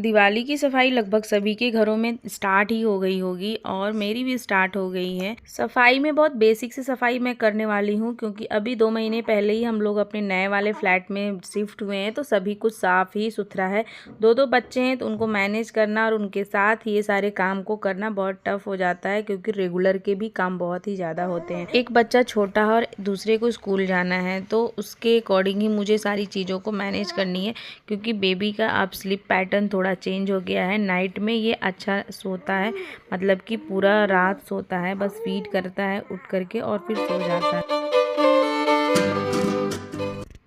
दिवाली की सफाई लगभग सभी के घरों में स्टार्ट ही हो गई होगी और मेरी भी स्टार्ट हो गई है। सफाई में बहुत बेसिक से सफाई मैं करने वाली हूँ क्योंकि अभी 2 महीने पहले ही हम लोग अपने नए वाले फ्लैट में शिफ्ट हुए हैं, तो सभी कुछ साफ ही सुथरा है। 2 बच्चे हैं तो उनको मैनेज करना और उनके साथ ये सारे काम को करना बहुत टफ हो जाता है क्योंकि रेगुलर के भी काम बहुत ही ज़्यादा होते हैं। एक बच्चा छोटा है और दूसरे को स्कूल जाना है, तो उसके अकॉर्डिंग ही मुझे सारी चीज़ों को मैनेज करनी है क्योंकि बेबी का अब स्लीप पैटर्न थोड़ा चेंज हो गया है। नाइट में ये अच्छा सोता है, मतलब कि पूरा रात सोता है, बस फीड करता है उठ करके और फिर सो जाता है।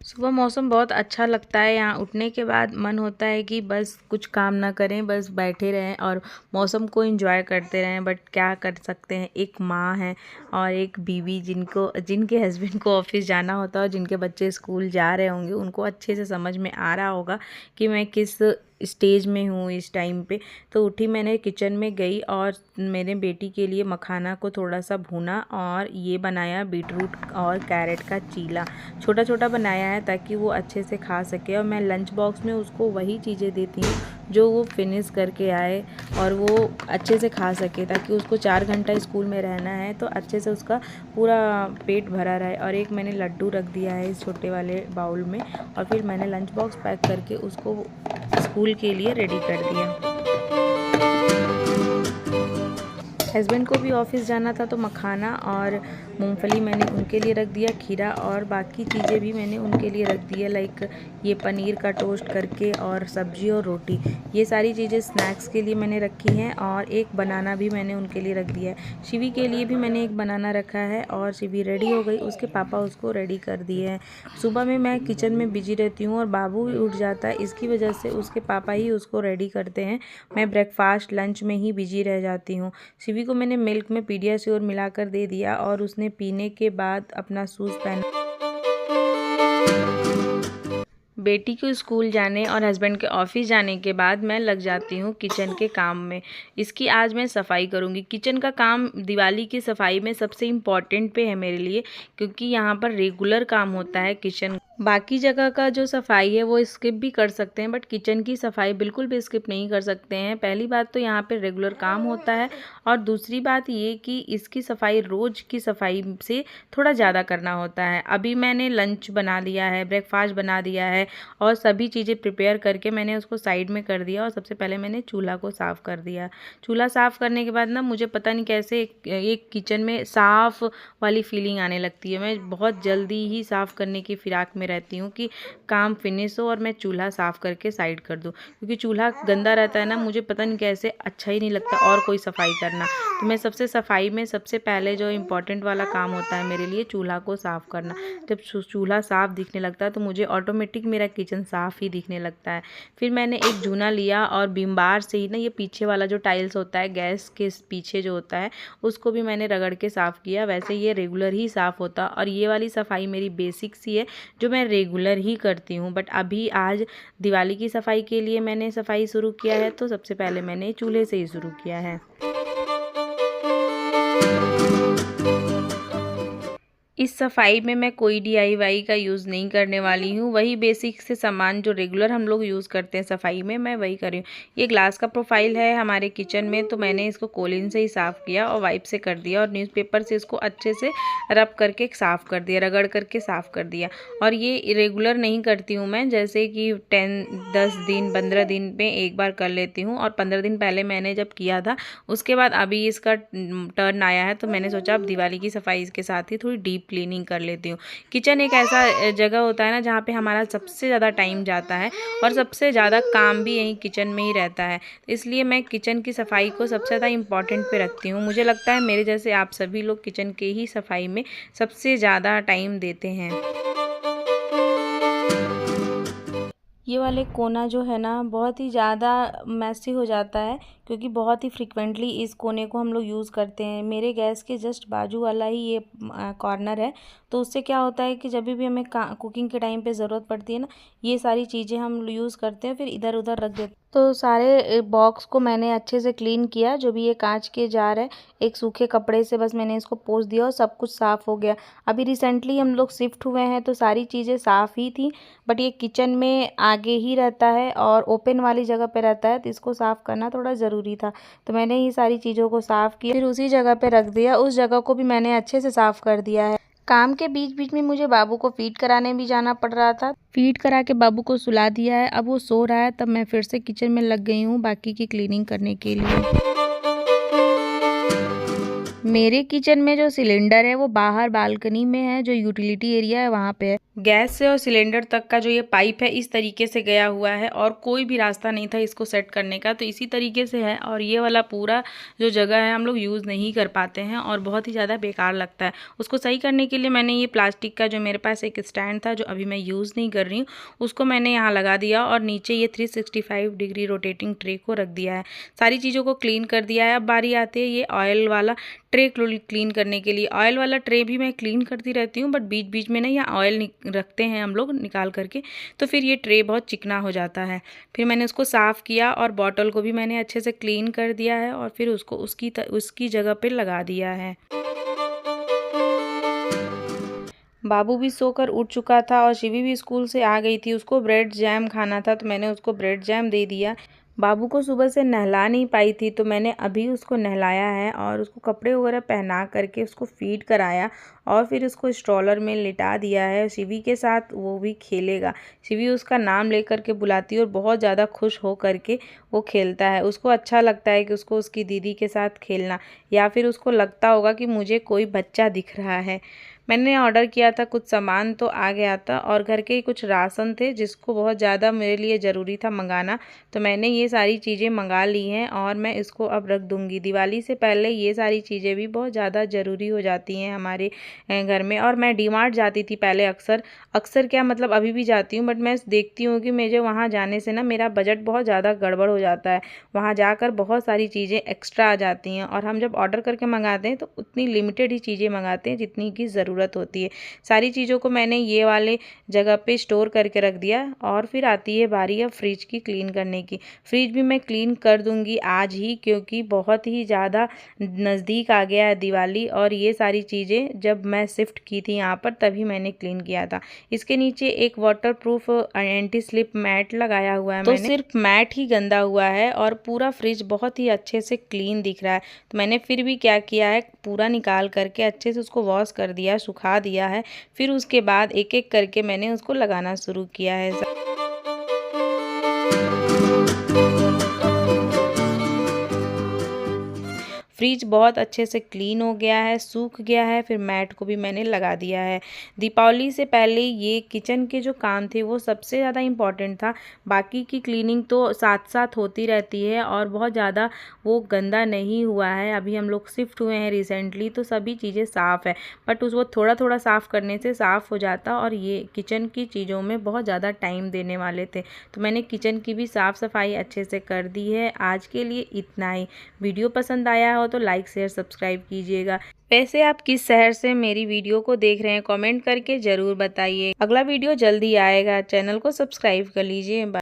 सुबह मौसम बहुत अच्छा लगता है। यहाँ उठने के बाद मन होता है कि बस कुछ काम ना करें, बस बैठे रहें और मौसम को एंजॉय करते रहें। बट क्या कर सकते हैं, एक माँ है और एक बीवी जिनके हस्बैंड को ऑफिस जाना होता है और जिनके बच्चे स्कूल जा रहे होंगे, उनको अच्छे से समझ में आ रहा होगा कि मैं किस स्टेज में हूँ इस टाइम पे। तो उठी, मैंने किचन में गई और मेरे बेटी के लिए मखाना को थोड़ा सा भूना और ये बनाया बीटरूट और कैरेट का चीला। छोटा छोटा बनाया है ताकि वो अच्छे से खा सके और मैं लंच बॉक्स में उसको वही चीज़ें देती हूँ जो वो फिनिश करके आए और वो अच्छे से खा सके, ताकि उसको 4 घंटा स्कूल में रहना है तो अच्छे से उसका पूरा पेट भरा रहे। और एक मैंने लड्डू रख दिया है इस छोटे वाले बाउल में और फिर मैंने लंच बॉक्स पैक करके उसको स्कूल के लिए रेडी कर दिया। हस्बैंड को भी ऑफिस जाना था तो मखाना और मूंगफली मैंने उनके लिए रख दिया, खीरा और बाकी चीज़ें भी मैंने उनके लिए रख दी है, लाइक ये पनीर का टोस्ट करके और सब्जी और रोटी। ये सारी चीज़ें स्नैक्स के लिए मैंने रखी हैं और एक बनाना भी मैंने उनके लिए रख दिया है। शिवी के लिए भी मैंने एक बनाना रखा है और शिवी रेडी हो गई, उसके पापा उसको रेडी कर दिए हैं। सुबह में मैं किचन में बिजी रहती हूँ और बाबू भी उठ जाता है, इसकी वजह से उसके पापा ही उसको रेडी करते हैं। मैं ब्रेकफास्ट लंच में ही बिजी रह जाती हूँ। शिवी को मैंने मिल्क में पीडियाश्योर मिलाकर दे दिया और उसने पीने के बाद अपना शूज़ पहना। बेटी को स्कूल जाने और हस्बैंड के ऑफिस जाने के बाद मैं लग जाती हूँ किचन के काम में। इसकी आज मैं सफाई करूँगी। किचन का काम दिवाली की सफाई में सबसे इम्पॉर्टेंट पे है मेरे लिए, क्योंकि यहाँ पर रेगुलर काम होता है किचन। बाकी जगह का जो सफाई है वो स्किप भी कर सकते हैं, बट किचन की सफाई बिल्कुल भी स्किप नहीं कर सकते हैं। पहली बात तो यहाँ पे रेगुलर काम होता है और दूसरी बात ये कि इसकी सफाई रोज़ की सफाई से थोड़ा ज़्यादा करना होता है। अभी मैंने लंच बना लिया है, ब्रेकफास्ट बना दिया है और सभी चीज़ें प्रिपेयर करके मैंने उसको साइड में कर दिया और सबसे पहले मैंने चूल्हा को साफ़ कर दिया। चूल्हा साफ़ करने के बाद ना मुझे पता नहीं कैसे एक किचन में साफ़ वाली फीलिंग आने लगती है। मैं बहुत जल्दी ही साफ़ करने की फिराक में रहती हूँ कि काम फिनिश हो और मैं चूल्हा साफ़ करके साइड कर दूँ, क्योंकि चूल्हा गंदा रहता है ना, मुझे पता नहीं कैसे अच्छा ही नहीं लगता और कोई सफाई करना। तो मैं सबसे सफाई में सबसे पहले जो इम्पोर्टेंट वाला काम होता है मेरे लिए, चूल्हा को साफ़ करना। जब चूल्हा साफ़ दिखने लगता है तो मुझे ऑटोमेटिक मेरा किचन साफ़ ही दिखने लगता है। फिर मैंने एक जूना लिया और बीम बार से ही ना, ये पीछे वाला जो टाइल्स होता है गैस के पीछे जो होता है, उसको भी मैंने रगड़ के साफ़ किया। वैसे ये रेगुलर ही साफ़ होता और ये वाली सफाई मेरी बेसिक सी है जो मैं रेगुलर ही करती हूँ। बट अभी आज दिवाली की सफाई के लिए मैंने सफाई शुरू किया है, तो सबसे पहले मैंने चूल्हे से ही शुरू किया है। इस सफाई में मैं कोई DIY का यूज़ नहीं करने वाली हूँ। वही बेसिक से सामान जो रेगुलर हम लोग यूज़ करते हैं सफाई में, मैं वही कर रही हूँ। ये ग्लास का प्रोफाइल है हमारे किचन में, तो मैंने इसको कोलिन से ही साफ़ किया और वाइप से कर दिया और न्यूज़पेपर से इसको अच्छे से रब करके साफ़ कर दिया, रगड़ करके साफ़ कर दिया। और ये रेगुलर नहीं करती हूँ मैं, जैसे कि 10 दिन 15 दिन में एक बार कर लेती हूँ। और 15 दिन पहले मैंने जब किया था, उसके बाद अभी इसका टर्न आया है, तो मैंने सोचा अब दिवाली की सफाई इसके साथ ही थोड़ी डीप क्लीनिंग कर लेती हूँ। किचन एक ऐसा जगह होता है ना जहाँ पे हमारा सबसे ज़्यादा टाइम जाता है और सबसे ज़्यादा काम भी यहीं किचन में ही रहता है। इसलिए मैं किचन की सफाई को सबसे ज़्यादा इम्पॉर्टेंट पे रखती हूँ। मुझे लगता है मेरे जैसे आप सभी लोग किचन के ही सफाई में सबसे ज़्यादा टाइम देते हैं। ये वाले कोना जो है ना बहुत ही ज़्यादा मैसी हो जाता है, क्योंकि बहुत ही फ्रिक्वेंटली इस कोने को हम लोग यूज़ करते हैं। मेरे गैस के जस्ट बाजू वाला ही ये कॉर्नर है, तो उससे क्या होता है कि जब भी हमें कुकिंग के टाइम पे ज़रूरत पड़ती है ना, ये सारी चीज़ें हम यूज़ करते हैं, फिर इधर उधर रख देते हैं। तो सारे बॉक्स को मैंने अच्छे से क्लीन किया। जो भी ये कांच के जार है, एक सूखे कपड़े से बस मैंने इसको पोंछ दिया और सब कुछ साफ़ हो गया। अभी रिसेंटली हम लोग शिफ्ट हुए हैं, तो सारी चीज़ें साफ़ ही थी, बट ये किचन में आगे ही रहता है और ओपन वाली जगह पे रहता है, तो इसको साफ़ करना थोड़ा ज़रूरी था। तो मैंने ये सारी चीज़ों को साफ़ किया, फिर उसी जगह पे रख दिया। उस जगह को भी मैंने अच्छे से साफ़ कर दिया है। काम के बीच बीच में मुझे बाबू को फीड कराने भी जाना पड़ रहा था। फीड करा के बाबू को सुला दिया है, अब वो सो रहा है, तब मैं फिर से किचन में लग गई हूँ बाकी की क्लीनिंग करने के लिए। मेरे किचन में जो सिलेंडर है वो बाहर बालकनी में है, जो यूटिलिटी एरिया है वहाँ पे है। गैस से और सिलेंडर तक का जो ये पाइप है इस तरीके से गया हुआ है और कोई भी रास्ता नहीं था इसको सेट करने का, तो इसी तरीके से है। और ये वाला पूरा जो जगह है हम लोग यूज़ नहीं कर पाते हैं और बहुत ही ज़्यादा बेकार लगता है। उसको सही करने के लिए मैंने ये प्लास्टिक का जो मेरे पास एक स्टैंड था, जो अभी मैं यूज़ नहीं कर रही हूँ, उसको मैंने यहाँ लगा दिया और नीचे ये 365 डिग्री रोटेटिंग ट्रे को रख दिया है। सारी चीज़ों को क्लीन कर दिया है। अब बारी आती है ये ऑयल वाला ट्रे क्लीन करने के लिए। ऑयल वाला ट्रे भी मैं क्लीन करती रहती हूँ, बट बीच बीच में ना यहाँ ऑयल रखते हैं हम लोग निकाल करके, तो फिर ये ट्रे बहुत चिकना हो जाता है। फिर मैंने उसको साफ़ किया और बॉटल को भी मैंने अच्छे से क्लीन कर दिया है और फिर उसको उसकी जगह पर लगा दिया है। बाबू भी सोकर उठ चुका था और शिवी भी स्कूल से आ गई थी। उसको ब्रेड जैम खाना था, तो मैंने उसको ब्रेड जैम दे दिया। बाबू को सुबह से नहला नहीं पाई थी, तो मैंने अभी उसको नहलाया है और उसको कपड़े वगैरह पहना करके उसको फीड कराया और फिर उसको स्ट्रॉलर में लिटा दिया है। शिवी के साथ वो भी खेलेगा। शिवी उसका नाम लेकर के बुलाती है और बहुत ज़्यादा खुश हो करके वो खेलता है। उसको अच्छा लगता है कि उसको उसकी दीदी के साथ खेलना, या फिर उसको लगता होगा कि मुझे कोई बच्चा दिख रहा है। मैंने ऑर्डर किया था, कुछ सामान तो आ गया था और घर के कुछ राशन थे जिसको बहुत ज़्यादा मेरे लिए ज़रूरी था मंगाना, तो मैंने ये सारी चीज़ें मंगा ली हैं और मैं इसको अब रख दूँगी। दिवाली से पहले ये सारी चीज़ें भी बहुत ज़्यादा ज़रूरी हो जाती हैं हमारे घर में। और मैं डीमार्ट जाती थी पहले अक्सर क्या मतलब अभी भी जाती हूँ, बट मैं देखती हूँ कि मुझे वहाँ जाने से ना मेरा बजट बहुत ज़्यादा गड़बड़ हो जाता है। वहाँ जाकर बहुत सारी चीज़ें एक्स्ट्रा आ जाती हैं और हम जब ऑर्डर करके मंगाते हैं तो उतनी लिमिटेड ही चीज़ें मंगाते हैं जितनी की ज़रूरत होती है। सारी चीज़ों को मैंने ये वाले जगह पे स्टोर करके रख दिया और फिर आती है बारी अब फ्रिज की क्लीन करने की। फ्रिज भी मैं क्लीन कर दूंगी आज ही, क्योंकि बहुत ही ज़्यादा नज़दीक आ गया है दिवाली और ये सारी चीज़ें जब मैं शिफ्ट की थी यहाँ पर तभी मैंने क्लीन किया था। इसके नीचे एक वाटरप्रूफ एंटी स्लिप मैट लगाया हुआ है मैंने, तो सिर्फ मैट ही गंदा हुआ है और पूरा फ्रिज बहुत ही अच्छे से क्लीन दिख रहा है। तो मैंने फिर भी क्या किया है, पूरा निकाल करके अच्छे से उसको वॉश कर दिया, सुखा दिया है। फिर उसके बाद एक एक करके मैंने उसको लगाना शुरू किया है। फ्रिज बहुत अच्छे से क्लीन हो गया है, सूख गया है। फिर मैट को भी मैंने लगा दिया है। दीपावली से पहले ये किचन के जो काम थे वो सबसे ज़्यादा इम्पॉर्टेंट था। बाकी की क्लीनिंग तो साथ साथ होती रहती है और बहुत ज़्यादा वो गंदा नहीं हुआ है। अभी हम लोग शिफ्ट हुए हैं रिसेंटली, तो सभी चीज़ें साफ़ है, बट उसको थोड़ा थोड़ा साफ़ करने से साफ़ हो जाता और ये किचन की चीज़ों में बहुत ज़्यादा टाइम देने वाले थे। तो मैंने किचन की भी साफ़ सफाई अच्छे से कर दी है। आज के लिए इतना ही। वीडियो पसंद आया हो तो लाइक शेयर सब्सक्राइब कीजिएगा। वैसे आप किस शहर से मेरी वीडियो को देख रहे हैं, कमेंट करके ज़रूर बताइए। अगला वीडियो जल्दी आएगा, चैनल को सब्सक्राइब कर लीजिए।